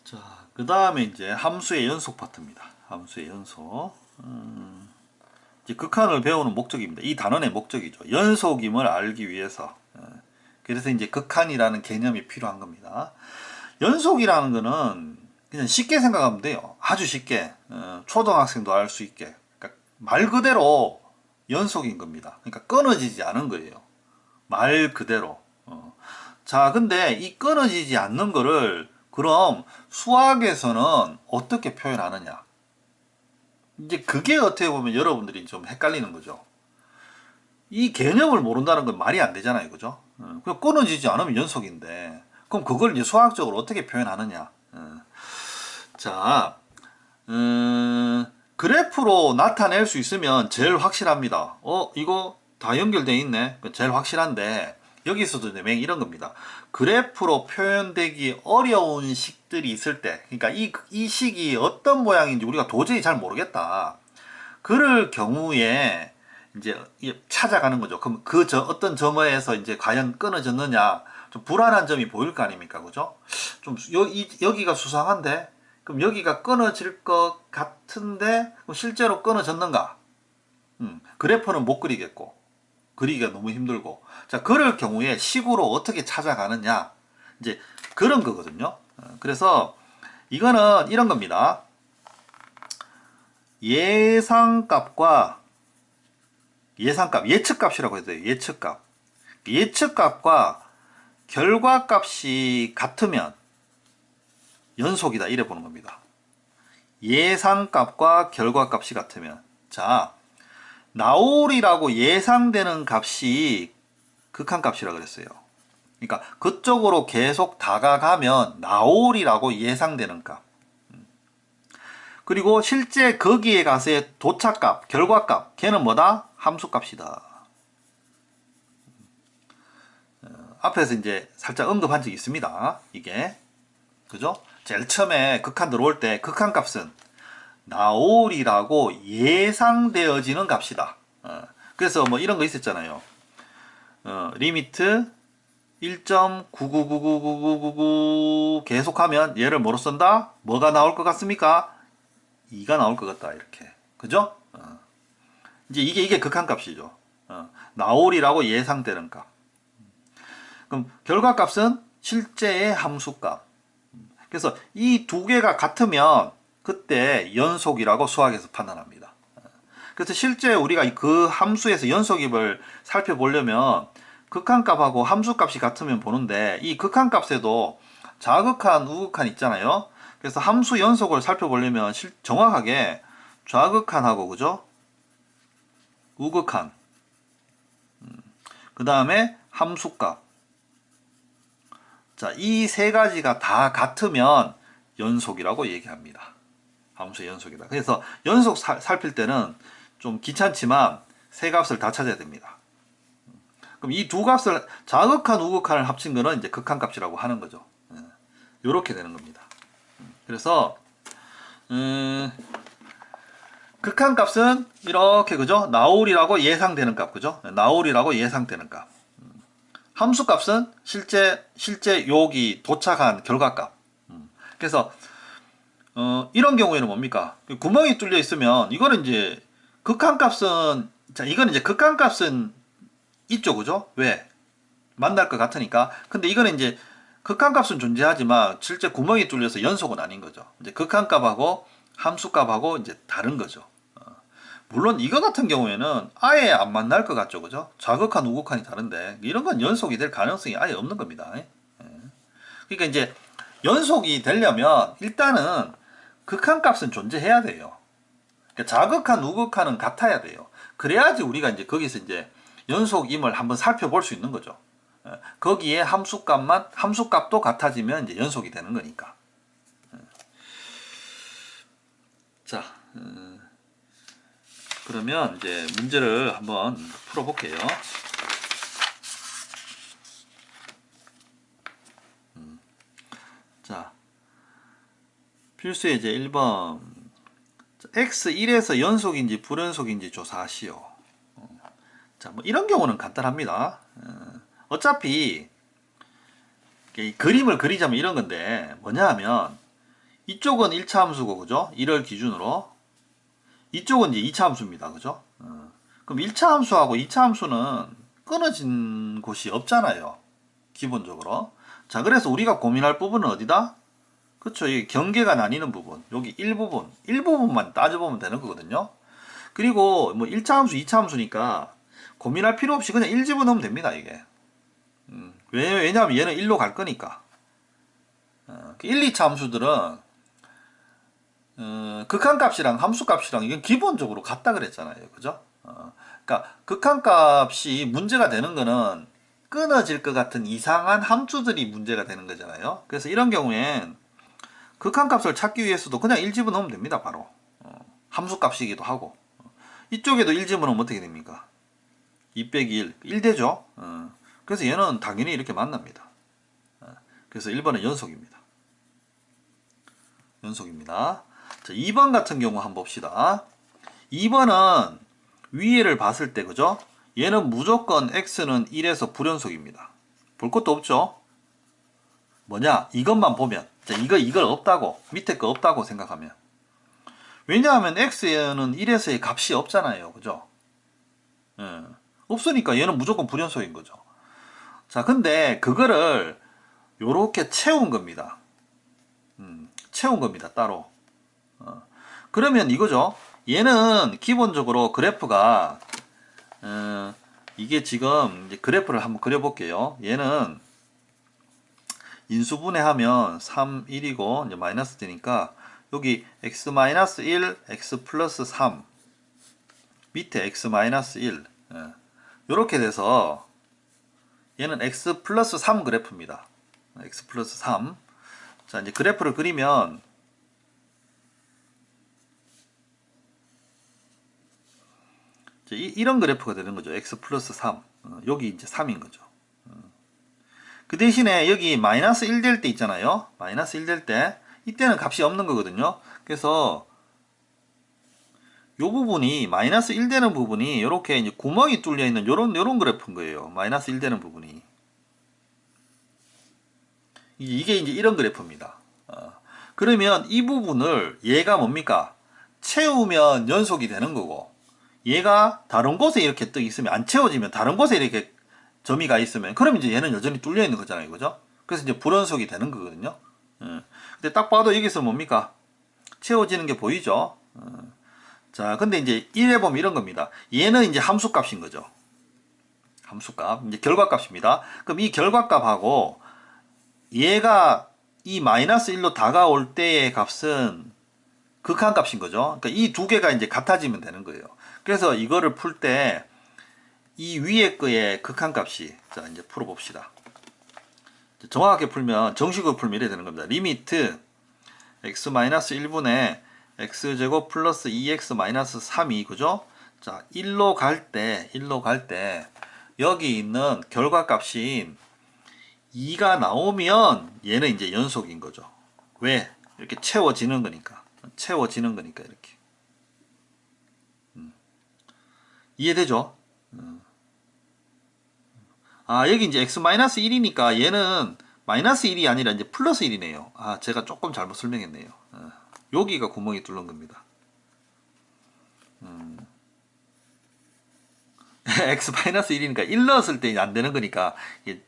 자, 그 다음에 이제 함수의 연속 파트입니다. 함수의 연속. 이제 극한을 배우는 목적입니다. 이 단원의 목적이죠. 연속임을 알기 위해서. 그래서 이제 극한이라는 개념이 필요한 겁니다. 연속이라는 거는 그냥 쉽게 생각하면 돼요. 아주 쉽게. 초등학생도 알 수 있게. 그러니까 말 그대로 연속인 겁니다. 그러니까 끊어지지 않은 거예요. 말 그대로. 자, 근데 이 끊어지지 않는 거를 그럼 수학에서는 어떻게 표현하느냐? 이제 그게 어떻게 보면 여러분들이 좀 헷갈리는 거죠. 이 개념을 모른다는 건 말이 안 되잖아요. 그죠? 그냥 끊어지지 않으면 연속인데, 그럼 그걸 이제 수학적으로 어떻게 표현하느냐? 자, 그래프로 나타낼 수 있으면 제일 확실합니다. 이거 다 연결돼 있네. 제일 확실한데, 여기서도 맹 이런 겁니다. 그래프로 표현되기 어려운 식들이 있을 때, 그러니까 이 식이 어떤 모양인지 우리가 도저히 잘 모르겠다. 그럴 경우에 이제 찾아가는 거죠. 그럼 어떤 점에서 이제 과연 끊어졌느냐, 좀 불안한 점이 보일 거 아닙니까, 그죠? 좀 여기가 수상한데, 그럼 여기가 끊어질 것 같은데, 그럼 실제로 끊어졌는가? 그래프는 못 그리겠고, 그리기가 너무 힘들고. 자, 그럴 경우에 식으로 어떻게 찾아가느냐, 이제 그런 거거든요. 그래서 이거는 이런 겁니다. 예상값과 예측값이라고 해야 돼요. 예측값. 예측값과 결과값이 같으면 연속이다. 이래 보는 겁니다. 예상값과 결과값이 같으면. 자, 나올이라고 예상되는 값이 극한값이라고 그랬어요. 그러니까 그쪽으로 계속 다가가면 나올이라고 예상되는 값. 그리고 실제 거기에 가서의 도착값, 결과값, 걔는 뭐다? 함수값이다. 앞에서 이제 살짝 언급한 적이 있습니다. 이게. 그죠? 제일 처음에 극한 들어올 때 극한값은 나올이라고 예상되어지는 값이다. 그래서 뭐 이런 거 있었잖아요. 리미트 1.9999999 계속하면 얘를 뭐로 쓴다? 뭐가 나올 것 같습니까? 2가 나올 것 같다. 이렇게. 그죠? 이제 이게 극한값이죠. 나올이라고 예상되는 값. 그럼 결과값은 실제의 함수값. 그래서 이 두 개가 같으면 그때 연속이라고 수학에서 판단합니다. 그래서 실제 우리가 그 함수에서 연속입을 살펴보려면 극한값하고 함수값이 같으면 보는데 이 극한값에도 좌극한, 우극한 있잖아요. 그래서 함수 연속을 살펴보려면 정확하게 좌극한하고 그죠? 우극한. 그 다음에 함수값. 자, 이 세 가지가 다 같으면 연속이라고 얘기합니다. 함수 연속이다. 그래서 연속 살필 때는 좀 귀찮지만 세 값을 다 찾아야 됩니다. 그럼 이 두 값을 좌극한, 우극한을 합친 거는 이제 극한값이라고 하는 거죠. 이렇게 되는 겁니다. 그래서 극한값은 이렇게 그죠? 나올이라고 예상되는 값 그죠? 나올이라고 예상되는 값. 함수값은 실제 여기 도착한 결과값. 그래서 이런 경우에는 뭡니까? 구멍이 뚫려 있으면 이거는 이제 극한값은 자 이거는 이제 극한값은 있죠 그죠? 왜? 만날 것 같으니까. 근데 이거는 이제 극한값은 존재하지만 실제 구멍이 뚫려서 연속은 아닌 거죠. 이제 극한값하고 함수값하고 이제 다른 거죠. 물론 이거 같은 경우에는 아예 안 만날 것 같죠, 그죠? 좌극한, 우극한이 다른데 이런 건 연속이 될 가능성이 아예 없는 겁니다. 그러니까 이제 연속이 되려면 일단은 극한값은 존재해야 돼요. 그러니까 좌극한, 우극한은 같아야 돼요. 그래야지 우리가 이제 거기서 이제 연속임을 한번 살펴볼 수 있는 거죠. 거기에 함수값도 같아지면 이제 연속이 되는 거니까. 자, 그러면 이제 문제를 한번 풀어볼게요. 자, 필수의 이제 1번 x1에서 연속인지 불연속인지 조사하시오. 자, 뭐 이런 경우는 간단합니다. 어차피 그림을 그리자면 이런 건데 뭐냐 하면 이쪽은 1차 함수고, 그죠? 1을 기준으로. 이쪽은 이제 2차 함수입니다. 그죠? 그럼 1차 함수하고 2차 함수는 끊어진 곳이 없잖아요. 기본적으로. 자, 그래서 우리가 고민할 부분은 어디다? 그쵸. 이 경계가 나뉘는 부분. 여기 일부분만 따져보면 되는 거거든요. 그리고 뭐 1차 함수, 2차 함수니까 고민할 필요 없이 그냥 1 집어넣으면 됩니다, 이게. 왜냐하면 얘는 1로 갈 거니까. 1, 2차 함수들은 극한값이랑 함수값이랑 이건 기본적으로 같다 그랬잖아요. 그죠? 그러니까 극한값이 문제가 되는 거는 끊어질 것 같은 이상한 함수들이 문제가 되는 거잖아요. 그래서 이런 경우엔 극한값을 찾기 위해서도 그냥 1 집어넣으면 됩니다. 바로. 함수값이기도 하고. 이쪽에도 1 집어넣으면 어떻게 됩니까? 2 빼기 1 되죠. 그래서 얘는 당연히 이렇게 만납니다. 그래서 1번은 연속입니다. 연속입니다. 자, 2번 같은 경우 한번 봅시다. 2번은 위에를 봤을 때, 그죠? 얘는 무조건 x는 1에서 불연속입니다. 볼 것도 없죠? 뭐냐? 이것만 보면. 자, 이걸 없다고, 밑에 거 없다고 생각하면. 왜냐하면 x는 1에서의 값이 없잖아요. 그죠? 없으니까 얘는 무조건 불연속인 거죠. 자, 근데 그거를 요렇게 채운 겁니다. 채운 겁니다. 따로. 그러면 이거죠. 얘는 기본적으로 그래프가 이게 지금 이제 그래프를 한번 그려볼게요. 얘는 인수분해하면 3, 1이고 이제 마이너스 되니까 여기 x-1, x 플러스 3 밑에 x-1 이렇게 돼서 얘는 x 플러스 3 그래프입니다. x 플러스 3. 자, 이제 그래프를 그리면 이런 그래프가 되는 거죠. x 플러스 3. 여기 이제 3인 거죠. 그 대신에 여기 마이너스 1 될 때 있잖아요. 마이너스 1 될 때. 이때는 값이 없는 거거든요. 그래서 요 부분이 마이너스 1 되는 부분이 이렇게 이제 구멍이 뚫려 있는 요런 그래프인 거예요. 마이너스 1 되는 부분이. 이게 이제 이런 그래프입니다. 그러면 이 부분을 얘가 뭡니까? 채우면 연속이 되는 거고 얘가 다른 곳에 이렇게 떠 있으면 안 채워지면 다른 곳에 이렇게 점이 가 있으면 그럼 이제 얘는 여전히 뚫려 있는 거잖아요. 그죠? 그래서 이제 불연속이 되는 거거든요. 근데 딱 봐도 여기서 뭡니까? 채워지는 게 보이죠? 자, 근데 이제 이래 보면 이런 겁니다. 얘는 이제 함수값인 거죠. 함수값. 이제 결과값입니다. 그럼 이 결과값하고 얘가 이 마이너스 1로 다가올 때의 값은 극한값인 거죠. 그러니까 이 두 개가 이제 같아지면 되는 거예요. 그래서 이거를 풀 때 이 위에 거의 극한값이 자 이제 풀어봅시다. 정확하게 풀면 정식으로 풀면 이래 되는 겁니다. 리미트 x-1분의 x제곱 플러스 2x-3이 그죠? 자 1로 갈 때 여기 있는 결과값인 2가 나오면 얘는 이제 연속인 거죠. 왜? 이렇게 채워지는 거니까. 이렇게. 이해되죠? 아, 여기 이제 x-1이니까 얘는 마이너스 1이 아니라 이제 플러스 1이네요. 아, 제가 조금 잘못 설명했네요. 여기가 구멍이 뚫린 겁니다. x-1이니까 1 넣었을 때 안 되는 거니까 이게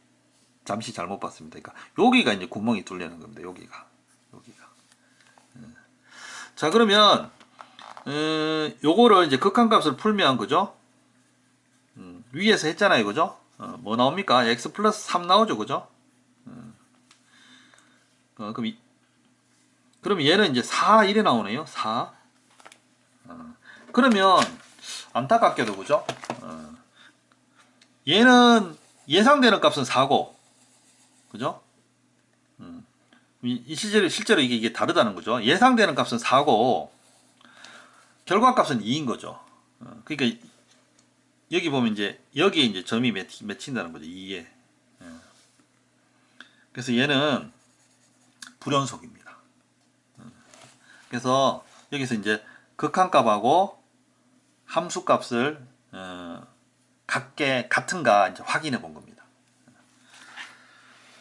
잠시 잘못 봤습니다. 그러니까 여기가 이제 구멍이 뚫리는 겁니다. 여기가. 자, 그러면 요거를 이제 극한값을 풀면 그죠? 위에서 했잖아요. 그죠? 뭐 나옵니까? x 플러스 3 나오죠. 그죠? 그럼 얘는 이제 4 이래 나오네요. 4. 그러면 안타깝게도 그죠? 얘는 예상되는 값은 4고 그죠? 실제로 이게 다르다는 거죠. 예상되는 값은 4고 결과값은 2인 거죠. 그러니까 여기 보면 이제 여기에 이제 점이 맺힌다는 거죠. 2에. 그래서 얘는 불연속입니다. 그래서 여기서 이제 극한값하고 함수값을 같은가 이제 확인해 본 겁니다.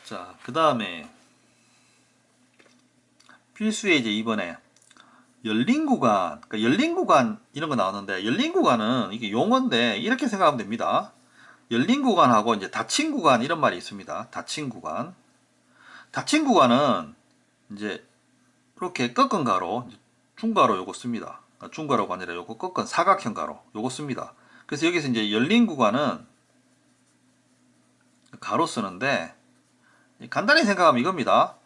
자, 그 다음에 필수에 이제 이번에 열린 구간, 그러니까 열린 구간 이런 거 나오는데, 열린 구간은 이게 용어인데 이렇게 생각하면 됩니다. 열린 구간하고 이제 닫힌 구간 이런 말이 있습니다. 닫힌 구간. 닫힌 구간은 이제 이렇게 꺾은 가로, 중가로 요거 씁니다. 중가로가 아니라 요거 꺾은 사각형 가로 요거 씁니다. 그래서 여기서 이제 열린 구간은 가로 쓰는데, 간단히 생각하면 이겁니다.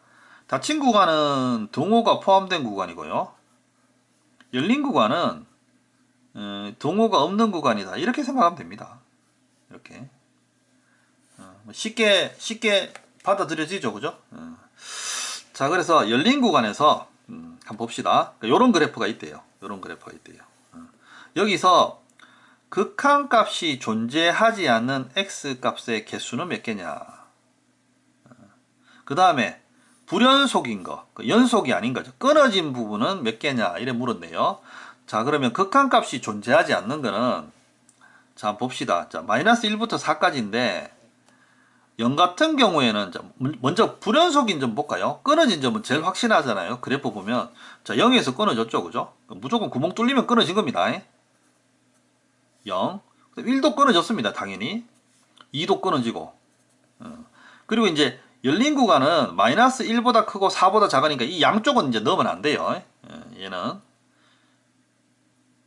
닫힌 구간은 동호가 포함된 구간이고요. 열린 구간은 동호가 없는 구간이다. 이렇게 생각하면 됩니다. 이렇게 쉽게 받아들여지죠, 그죠? 자, 그래서 열린 구간에서 한번 봅시다. 요런 그래프가 있대요. 요런 그래프가 있대요. 여기서 극한값이 존재하지 않는 x값의 개수는 몇 개냐. 그 다음에 불연속인 거, 연속이 아닌 거죠. 끊어진 부분은 몇 개냐 이래 물었네요. 자, 그러면 극한값이 존재하지 않는 거는, 자, 한번 봅시다. 자, 마이너스 1부터 4까지인데 0 같은 경우에는, 먼저 불연속인 점 볼까요? 끊어진 점은 제일 확실하잖아요. 그래프 보면, 자, 0에서 끊어졌죠, 그죠? 무조건 구멍 뚫리면 끊어진 겁니다. 0. 1도 끊어졌습니다, 당연히. 2도 끊어지고. 그리고 이제 열린 구간은 마이너스 1보다 크고 4보다 작으니까 이 양쪽은 이제 넣으면 안 돼요. 얘는.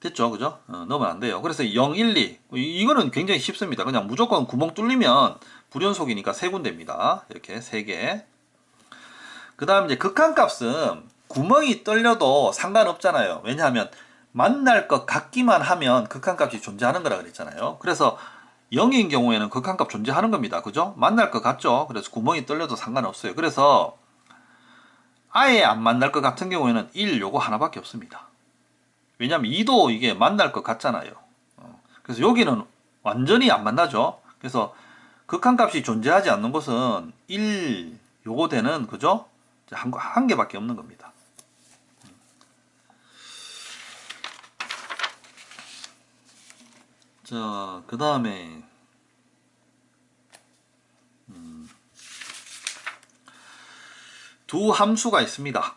됐죠, 그죠? 넣으면 안 돼요. 그래서 0, 1, 2. 이거는 굉장히 쉽습니다. 그냥 무조건 구멍 뚫리면 불연속이니까 세 군데입니다. 이렇게 세 개. 그 다음 이제 극한값은 구멍이 뚫려도 상관없잖아요. 왜냐하면 만날 것 같기만 하면 극한값이 존재하는 거라 그랬잖아요. 그래서 0인 경우에는 극한값 존재하는 겁니다. 그죠? 만날 것 같죠? 그래서 구멍이 뚫려도 상관없어요. 그래서 아예 안 만날 것 같은 경우에는 1 요거 하나밖에 없습니다. 왜냐하면 2도 이게 만날 것 같잖아요. 그래서 여기는 완전히 안 만나죠. 그래서 극한값이 존재하지 않는 곳은 1 요거 되는, 그죠? 한 개밖에 없는 겁니다. 자, 그 다음에 두 함수가 있습니다.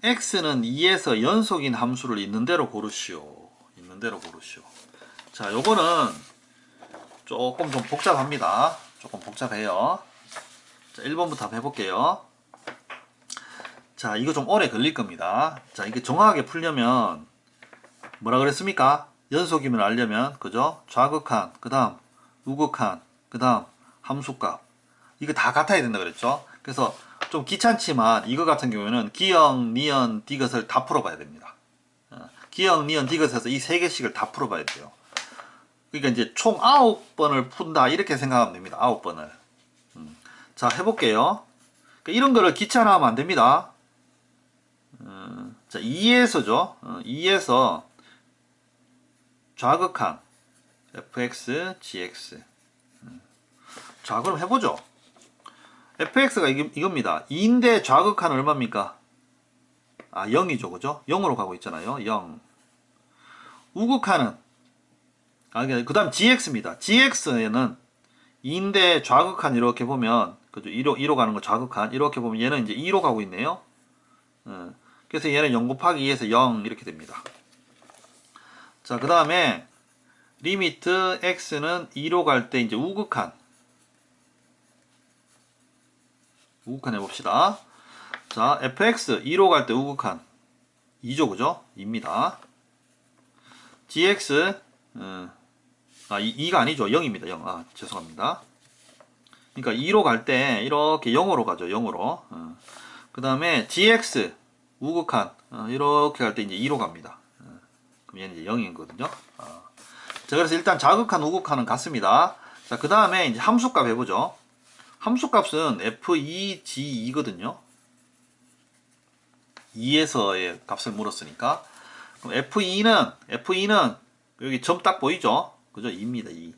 x는 2에서 연속인 함수를 있는 대로 고르시오. 있는 대로 고르시오. 자, 요거는 조금 좀 복잡합니다. 조금 복잡해요. 자, 1번부터 한번 해볼게요. 자, 이거 좀 오래 걸릴 겁니다. 자, 이게 정확하게 풀려면 뭐라 그랬습니까? 연속임을 알려면, 그죠? 좌극한, 그 다음 우극한, 그 다음 함수값. 이거 다 같아야 된다 그랬죠? 그래서 좀 귀찮지만 이거 같은 경우에는 기역, 니은, 디귿을 다 풀어봐야 됩니다. 기역, 니은, 디귿에서 이 세 개씩을 다 풀어봐야 돼요. 그러니까 이제 총 9번을 푼다 이렇게 생각하면 됩니다. 9번을. 자, 해볼게요. 그러니까 이런 거를 귀찮아하면 안 됩니다. 자, 2에서죠. 2에서 좌극한 fx, gx. 자, 그럼 해보죠. fx가 이겁니다. 2인데 좌극한은 얼마입니까? 아, 0이죠, 그죠? 0으로 가고 있잖아요. 0. 우극한은, 그 다음 gx입니다. gx에는 2인데 좌극한 이렇게 보면, 그죠? 2로 가는 거 좌극한. 이렇게 보면 얘는 이제 2로 가고 있네요. 그래서 얘는 0 곱하기 2에서 0 이렇게 됩니다. 자, 그 다음에 리미트 x는 2로 갈 때 이제 우극한 해봅시다. 자, fx 2로 갈 때 우극한 2죠, 그죠? 2입니다. gx 2가 아니죠. 0입니다. 0. 죄송합니다. 그러니까 2로 갈 때 이렇게 0으로 가죠. 0으로. 그 다음에 gx 우극한 이렇게 갈 때 이제 2로 갑니다. 그럼 얘는 이제 0이거든요. 자, 그래서 일단 좌극한, 우극한은 같습니다. 자, 그 다음에 이제 함수값 해보죠. 함수값은 f2g2거든요. 2에서의 값을 물었으니까. 그럼 f2는 여기 점 딱 보이죠? 그죠? 2입니다. 2.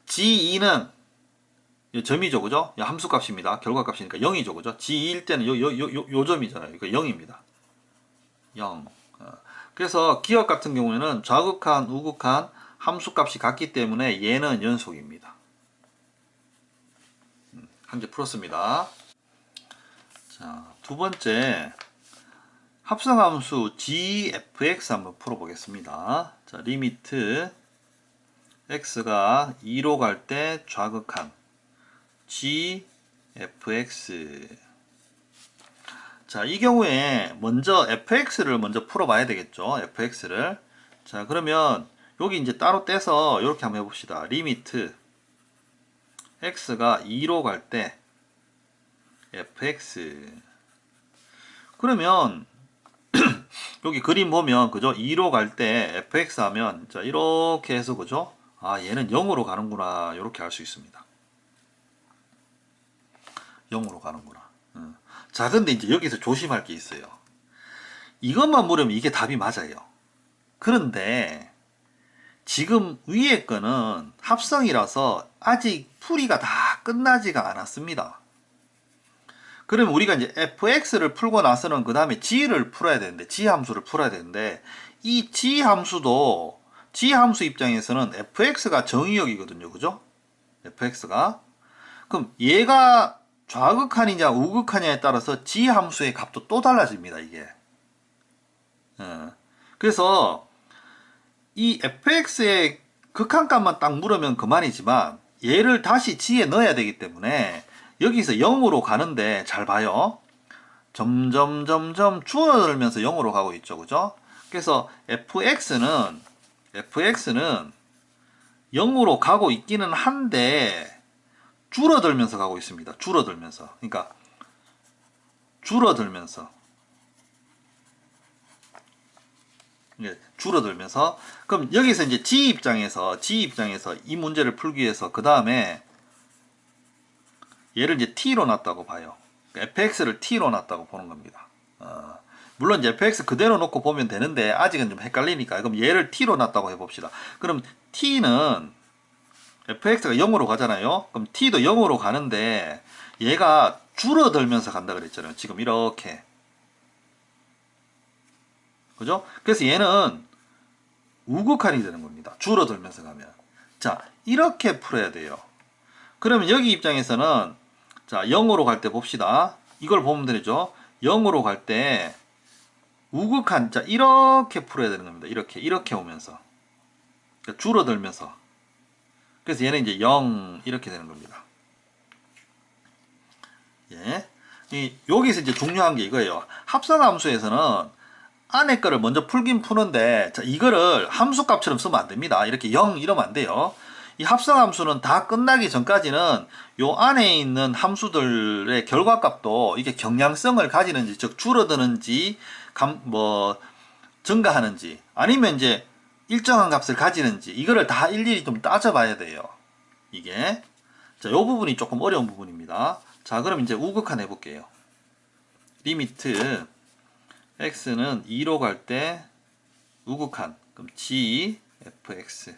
g2는 점이죠, 그죠? 함수값입니다. 결과값이니까 0이죠, 그죠? g2일 때는 요 점이잖아요. 그러니까 0입니다. 0. 그래서 기억 같은 경우에는 좌극한, 우극한 함수값이 같기 때문에 얘는 연속입니다. 한 개 풀었습니다. 자, 두 번째 합성함수 gfx 한번 풀어보겠습니다. 자, 리미트 x가 2로 갈 때 좌극한 gfx. 자, 이 경우에 먼저 fx를 먼저 풀어봐야 되겠죠. fx를. 자, 그러면 여기 이제 따로 떼서 이렇게 한번 해봅시다. 리미트 x가 2로 갈 때 fx. 그러면 여기 그림 보면 그죠? 2로 갈 때 fx 하면 자, 이렇게 해서 그죠? 아, 얘는 0으로 가는구나. 이렇게 알 수 있습니다. 0으로 가는구나. 자, 근데 이제 여기서 조심할 게 있어요. 이것만 물으면 이게 답이 맞아요. 그런데 지금 위에 거는 합성이라서 아직 풀이가 다 끝나지가 않았습니다. 그러면 우리가 이제 fx를 풀고 나서는 그 다음에 g를 풀어야 되는데, g 함수를 풀어야 되는데, 이 g 함수도 g 함수 입장에서는 fx가 정의역이거든요. 그죠? fx가. 그럼 얘가 좌극한이냐 우극한이냐에 따라서 g 함수의 값도 또 달라집니다. 이게. 그래서 이 fx의 극한값만 딱 물으면 그만이지만 얘를 다시 g에 넣어야 되기 때문에 여기서 0으로 가는데 잘 봐요. 점점 줄어들면서 0으로 가고 있죠. 그죠? 그래서 fx는 0으로 가고 있기는 한데 줄어들면서 가고 있습니다. 줄어들면서. 그러니까 줄어들면서. 줄어들면서. 그럼 여기서 이제 G 입장에서 이 문제를 풀기 위해서 그 다음에 얘를 이제 T로 놨다고 봐요. fx를 T로 놨다고 보는 겁니다. 물론 이제 fx 그대로 놓고 보면 되는데 아직은 좀 헷갈리니까 그럼 얘를 T로 놨다고 해봅시다. 그럼 T는 fx가 0으로 가잖아요. 그럼 t도 0으로 가는데 얘가 줄어들면서 간다 그랬잖아요. 지금 이렇게. 그죠? 그래서 얘는 우극한이 되는 겁니다. 줄어들면서 가면. 자, 이렇게 풀어야 돼요. 그러면 여기 입장에서는 자, 0으로 갈 때 봅시다. 이걸 보면 되죠. 0으로 갈 때 우극한, 자, 이렇게 풀어야 되는 겁니다. 이렇게 오면서. 그러니까 줄어들면서. 그래서 얘는 이제 0 이렇게 되는 겁니다. 예. 여기서 이제 중요한 게 이거예요. 합성함수에서는 안에 거를 먼저 풀긴 푸는데 자, 이거를 함수값처럼 쓰면 안 됩니다. 이렇게 0 이러면 안 돼요. 이 합성함수는 다 끝나기 전까지는 요 안에 있는 함수들의 결과값도 이게 경량성을 가지는지 즉 줄어드는지 증가하는지 아니면 이제 일정한 값을 가지는지 이거를 다 일일이 좀 따져봐야 돼요. 이게 자, 요 부분이 조금 어려운 부분입니다. 자, 그럼 이제 우극한 해볼게요. 리미트 x는 2로 갈 때 우극한 그럼 g fx.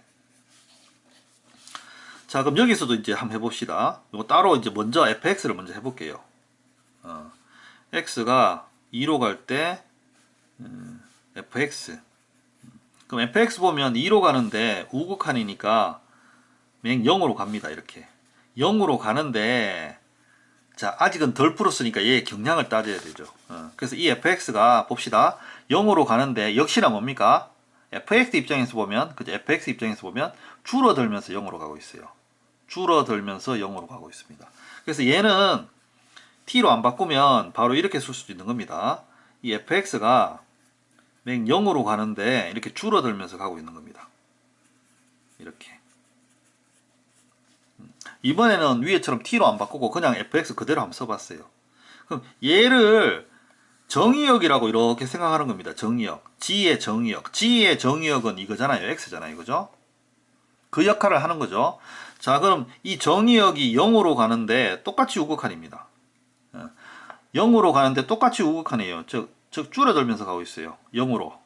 자, 그럼 여기서도 이제 한번 해봅시다. 이거 따로 이제 먼저 fx를 먼저 해볼게요. x가 2로 갈 때 fx. 그럼 fx 보면 2로 가는데 우극한이니까 맹 0으로 갑니다. 이렇게 0으로 가는데 자, 아직은 덜 풀었으니까 얘의 경량을 따져야 되죠. 그래서 이 fx가 봅시다. 0으로 가는데 역시나 뭡니까? fx 입장에서 보면 줄어들면서 0으로 가고 있어요. 줄어들면서 0으로 가고 있습니다. 그래서 얘는 t로 안 바꾸면 바로 이렇게 쓸 수도 있는 겁니다. 이 fx가 맹 0으로 가는데 이렇게 줄어들면서 가고 있는 겁니다. 이렇게. 이번에는 위에처럼 t로 안 바꾸고 그냥 fx 그대로 한번 써봤어요. 그럼 얘를 정의역이라고 이렇게 생각하는 겁니다. 정의역. g의 정의역. g의 정의역은 이거잖아요. x잖아요. 그죠? 그 역할을 하는 거죠. 자, 그럼 이 정의역이 0으로 가는데 똑같이 우극한입니다. 0으로 가는데 똑같이 우극한이에요. 즉 줄어들면서 가고 있어요. 0으로.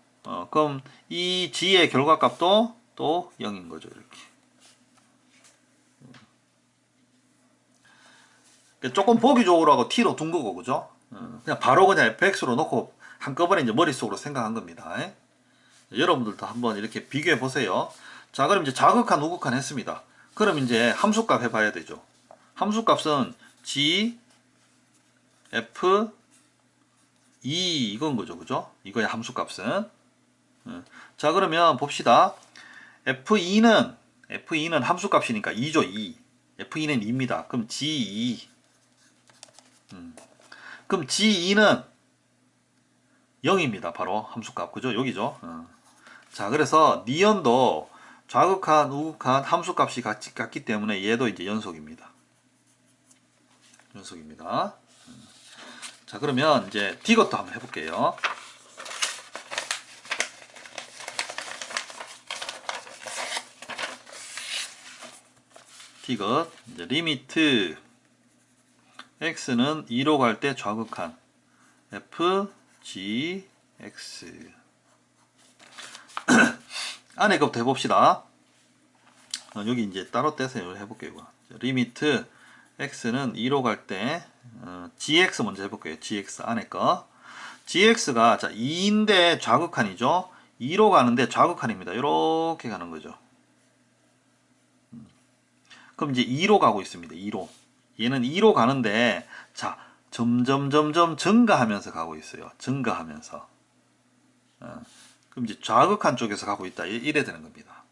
그럼 이 g의 결과값도 또 0인 거죠. 이렇게. 조금 보기적으로 하고 t로 둔 거고, 그죠? 그냥 바로 그냥 fx로 놓고 한꺼번에 이제 머릿속으로 생각한 겁니다. 여러분들도 한번 이렇게 비교해 보세요. 자, 그럼 이제 자극한, 우극한 했습니다. 그럼 이제 함수값 해봐야 되죠. 함수값은 g, f, 2 이건 거죠. 그죠? 이거의 함수값은. 자, 그러면 봅시다. F2는 함수값이니까 2죠. 2. F2는 2입니다. 그럼 G2. 그럼 G2는 0입니다. 바로 함수값. 그죠? 여기죠. 자, 그래서 니은도 좌극한, 우극한 함수값이 같기 때문에 얘도 이제 연속입니다. 연속입니다. 자, 그러면 이제 디귿도 한번 해볼게요. 디귿 이제 리미트 x는 2로 갈 때 좌극한 f g x 안에 것부터 해봅시다. 여기 이제 따로 떼서 해볼게요. 리미트 x는 2로 갈 때 gx 먼저 해볼게요. gx 안에 거 gx가 자 2인데 좌극한이죠. 2로 가는데 좌극한입니다. 이렇게 가는 거죠. 그럼 이제 2로 가고 있습니다. 2로 얘는 2로 가는데 자 점점 증가하면서 가고 있어요. 증가하면서 그럼 이제 좌극한 쪽에서 가고 있다. 이래 되는 겁니다.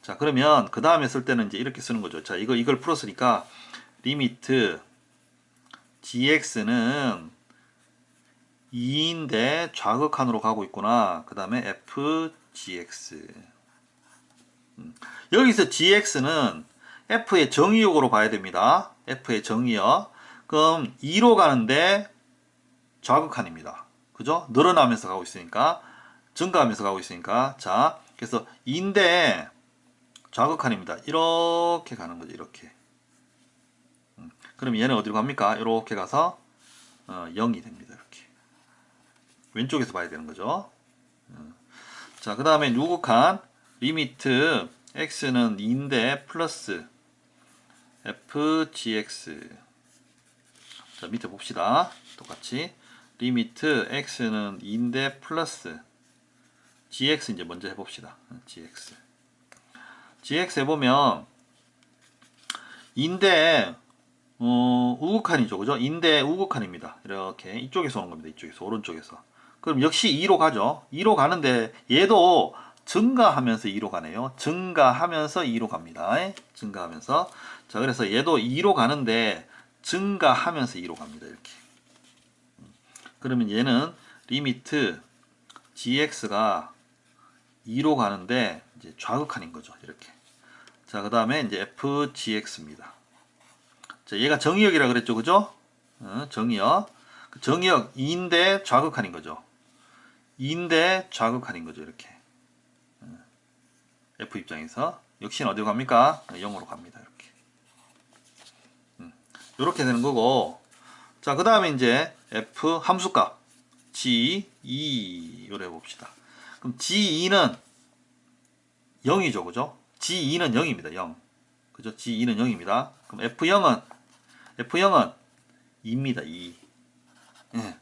자, 그러면 그 다음에 쓸 때는 이제 이렇게 쓰는 거죠. 자, 이걸 풀었으니까 리미트 gx는 2인데 좌극한으로 가고 있구나. 그 다음에 fgx 여기서 gx는 f의 정의역으로 봐야 됩니다. f의 정의역. 그럼 2로 가는데 좌극한입니다. 그죠? 늘어나면서 가고 있으니까 증가하면서 가고 있으니까 자, 그래서 2인데 좌극한입니다. 이렇게 가는 거죠. 이렇게. 그럼 얘는 어디로 갑니까? 이렇게 가서 0이 됩니다. 이렇게. 왼쪽에서 봐야 되는 거죠. 자, 그 다음에 우극한 리미트 x는 2인데 플러스 fgx 자, 밑에 봅시다. 똑같이 리미트 x는 2인데 플러스 gx 이제 먼저 해봅시다. gx 해보면 인데 우극한이죠. 그죠? 인데 우극한입니다. 이렇게 이쪽에서 오는 겁니다. 이쪽에서 오른쪽에서. 그럼 역시 2로 가죠. 2로 가는데 얘도 증가하면서 2로 가네요. 증가하면서 2로 갑니다. 증가하면서. 자, 그래서 얘도 2로 가는데 증가하면서 2로 갑니다. 이렇게. 그러면 얘는 리미트 gx가 2로 가는데 이제 좌극한인 거죠. 이렇게. 자, 그 다음에 이제 fgx입니다. 자, 얘가 정의역이라 그랬죠. 그죠? 정의역. 정의역 2인데 좌극한인 거죠. 2인데 좌극한인 거죠. 이렇게. F 입장에서. 역시는 어디로 갑니까? 0으로 갑니다. 이렇게. 이렇게 되는 거고. 자, 그 다음에 이제 F 함수값. G2. 요래 해봅시다. 그럼 G2는 0이죠. 그죠? G2는 0입니다. 0. 그죠? G2는 0입니다. 그럼 F0은 2입니다. 2. 예.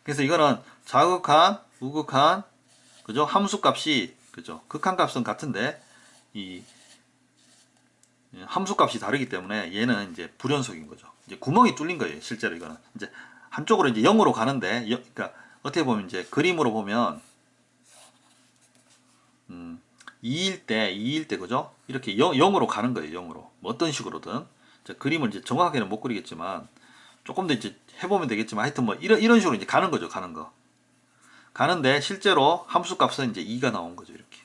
그래서 이거는 좌극한, 우극한, 그죠? 함수값이, 그죠? 극한값은 같은데, 이 함수값이 다르기 때문에 얘는 이제 불연속인 거죠. 이제 구멍이 뚫린 거예요. 실제로 이거는. 이제 한쪽으로 이제 0으로 가는데, 그러니까 어떻게 보면 이제 그림으로 보면, 2일 때, 그죠? 이렇게 0으로 가는 거예요. 0으로. 뭐 어떤 식으로든. 그림을 이제 정확하게는 못 그리겠지만, 조금 더 이제 해보면 되겠지만, 하여튼 뭐 이런 식으로 이제 가는 거죠. 가는 거. 가는데 실제로 함수값은 이제 2가 나온 거죠. 이렇게.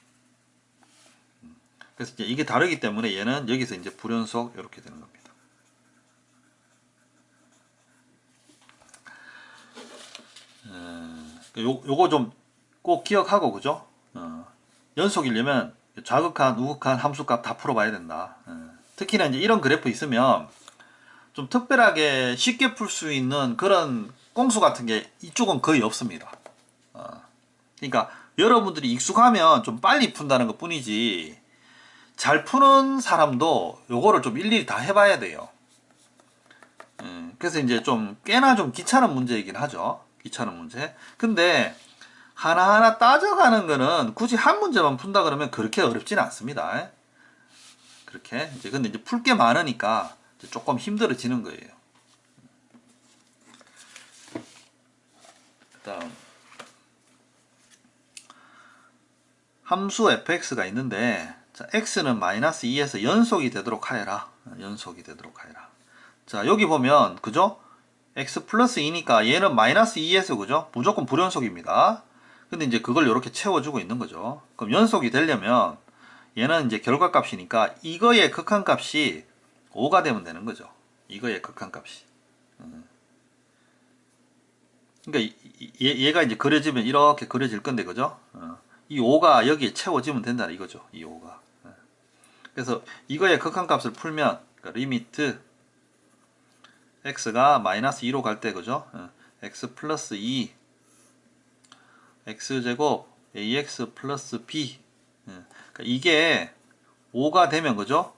그래서 이제 이게 다르기 때문에 얘는 여기서 이제 불연속 이렇게 되는 겁니다. 요거 좀 꼭 기억하고 그죠? 연속이려면 좌극한, 우극한 함수값 다 풀어봐야 된다. 특히나 이제 이런 그래프 있으면 좀 특별하게 쉽게 풀 수 있는 그런 꼼수 같은 게 이쪽은 거의 없습니다. 그러니까 여러분들이 익숙하면 좀 빨리 푼다는 것 뿐이지 잘 푸는 사람도 요거를 좀 일일이 다 해봐야 돼요. 그래서 이제 좀 꽤나 좀 귀찮은 문제이긴 하죠. 귀찮은 문제. 근데 하나하나 따져가는 거는 굳이 한 문제만 푼다 그러면 그렇게 어렵지는 않습니다. 그렇게 이제 근데 이제 풀 게 많으니까 이제 조금 힘들어지는 거예요. 다음 함수 fx가 있는데, 자, x는 마이너스 2에서 연속이 되도록 하여라. 연속이 되도록 하여라. 자, 여기 보면 그죠? x 플러스 2니까 얘는 마이너스 2에서 그죠? 무조건 불연속입니다. 근데 이제 그걸 이렇게 채워주고 있는 거죠. 그럼 연속이 되려면 얘는 이제 결과값이니까 이거의 극한값이 5가 되면 되는 거죠. 이거의 극한값이. 그러니까 얘가 이제 그려지면 이렇게 그려질 건데 그죠? 이 5가 여기에 채워지면 된다 이거죠. 이 5가. 그래서 이거의 극한값을 풀면 그러니까 리미트 x가 마이너스 2로 갈 때 그죠? x 플러스 2 x제곱 ax 플러스 b. 그러니까 이게 5가 되면 그죠?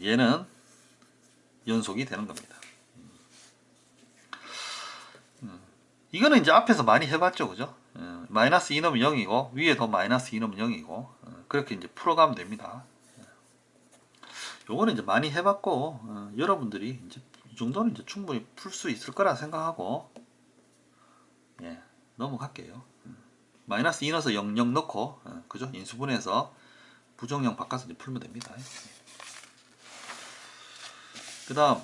얘는 연속이 되는 겁니다. 이거는 이제 앞에서 많이 해봤죠, 그죠? 마이너스 2 넣으면 0이고 위에 더 마이너스 2 넣으면 0이고 그렇게 이제 풀어가면 됩니다. 요거는 이제 많이 해봤고 여러분들이 이제 이 정도는 이제 충분히 풀 수 있을 거라 생각하고 예, 넘어갈게요. 마이너스 2 넣어서 0, 0 넣고 그죠? 인수분해해서 부정형 바꿔서 이제 풀면 됩니다. 그 다음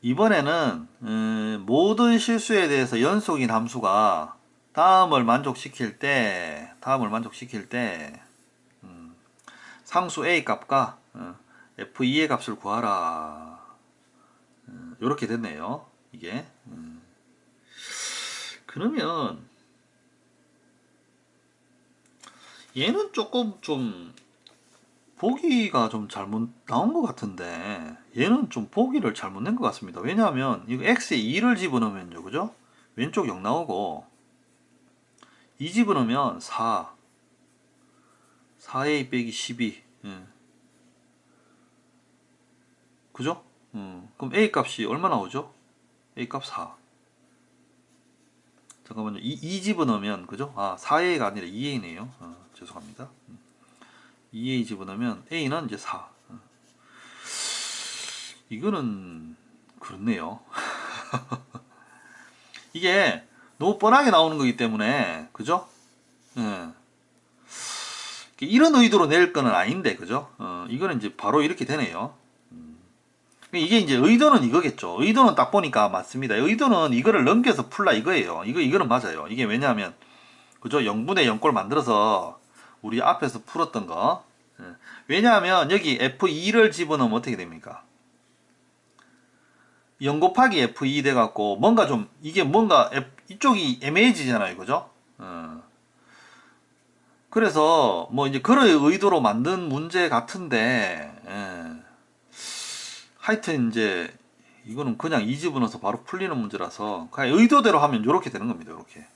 이번에는 모든 실수에 대해서 연속인 함수가 다음을 만족시킬 때 상수 a 값과 f2의 값을 구하라. 이렇게 됐네요. 이게 그러면 얘는 조금 좀 보기가 좀 잘못 나온 것 같은데 얘는 좀 보기를 잘못 낸 것 같습니다. 왜냐하면 이거 x에 2를 집어넣으면요, 그죠? 왼쪽 0 나오고 2 집어넣으면 4a 빼기 12 그죠? 그럼 a 값이 얼마 나오죠? a 값 4. 잠깐만요. 2 집어넣으면 그죠? 4a가 아니라 2a네요. 죄송합니다. 2a 집어넣으면 a는 이제 4. 이거는 그렇네요. 이게 너무 뻔하게 나오는 거기 때문에 그죠? 이런 의도로 낼 거는 아닌데 그죠? 이거는 이제 바로 이렇게 되네요. 이게 이제 의도는 이거겠죠. 의도는 딱 보니까 맞습니다. 의도는 이거를 넘겨서 풀라 이거예요. 이거는 맞아요. 이게 왜냐하면 그죠? 0분의 0꼴 만들어서 우리 앞에서 풀었던 거. 왜냐하면 여기 F2를 집어넣으면 어떻게 됩니까? 0 곱하기 F2 돼갖고 뭔가 좀 이게 뭔가 이쪽이 애매해지잖아요. 그죠? 그래서 뭐 이제 그런 의도로 만든 문제 같은데 하여튼 이제 이거는 그냥 이 집어넣어서 바로 풀리는 문제라서 그냥 의도대로 하면 이렇게 되는 겁니다. 이렇게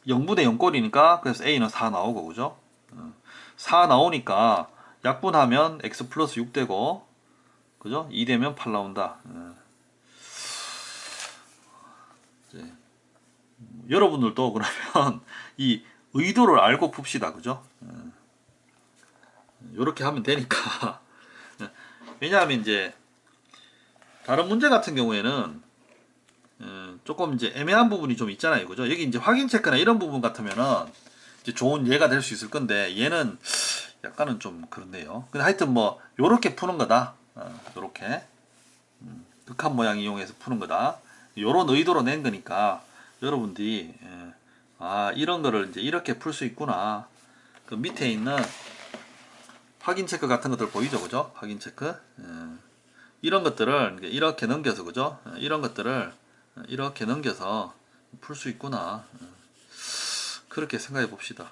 0분의 0꼴이니까 그래서 A는 4 나오고 그죠? 4 나오니까 약분하면 X 플러스 6 되고 그죠? 2 되면 8 나온다. 여러분들도 그러면 이 의도를 알고 풉시다. 그죠? 이렇게 하면 되니까 왜냐하면 이제 다른 문제 같은 경우에는 조금 이제 애매한 부분이 좀 있잖아요. 그죠? 여기 이제 확인 체크나 이런 부분 같으면은 이제 좋은 예가 될 수 있을 건데 얘는 약간은 좀 그렇네요. 근데 하여튼 뭐 요렇게 푸는 거다. 요렇게 극한 모양 이용해서 푸는 거다. 요런 의도로 낸 거니까 여러분들이 이런 거를 이제 이렇게 풀 수 있구나. 그 밑에 있는 확인 체크 같은 것들 보이죠, 그죠? 확인 체크. 이런 것들을 이렇게 넘겨서 그죠? 이런 것들을 이렇게 넘겨서 풀 수 있구나. 그렇게 생각해 봅시다.